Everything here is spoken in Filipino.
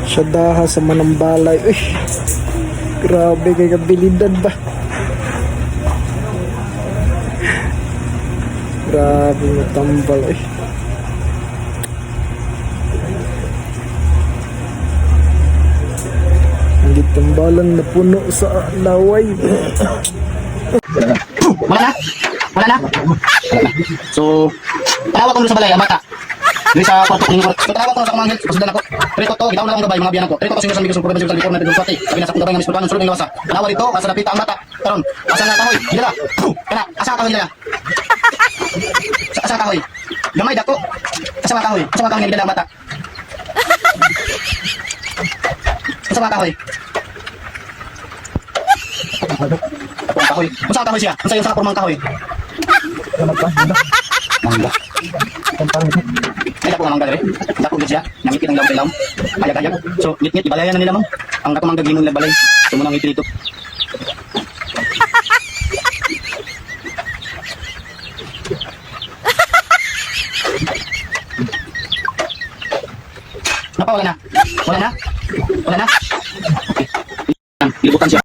Sa daha sa manambalay. Uy, grabe kay kabilidad ba? Grabe matambal eh. Hindi tambalan na puno sa laway. Wala na? Wala na? So, tawag ko sa balay, ang bata. Dili sa kwarto ng kwarto. So, tawag ko sa kamangil, pasudan ako. Trito to, gitaw na akong gabay, mga biyanan ko. Trito ko sa bigas, problema sa likod natin sa pati. Sabi na sa kong gabay ng mispulkan, sulod ng lawasa. Tanawa dito, asa napita ang bata. Karon, asa nga kahoy? Gila. Kana, asa nga kahoy nila? Asa nga kahoy? Gamay dako. Asa nga kahoy? Asa nga kahoy nila ang bata? Asa nga kahoy? Ako ang kahoy. Masa ang kahoy siya? Masa yung sa kapurmang kahoy? Mangga. Ay, dako nga mangga rin. Dako gid siya. Nangipit ang laom. Ayag-ayag. So, ngit-ngit, ibalayan na nila mo. Ang dako mangga gingon nagbalay. So, munang ngiti dito. Napa, wala na? Wala na? Wala na? Okay. Libutan siya.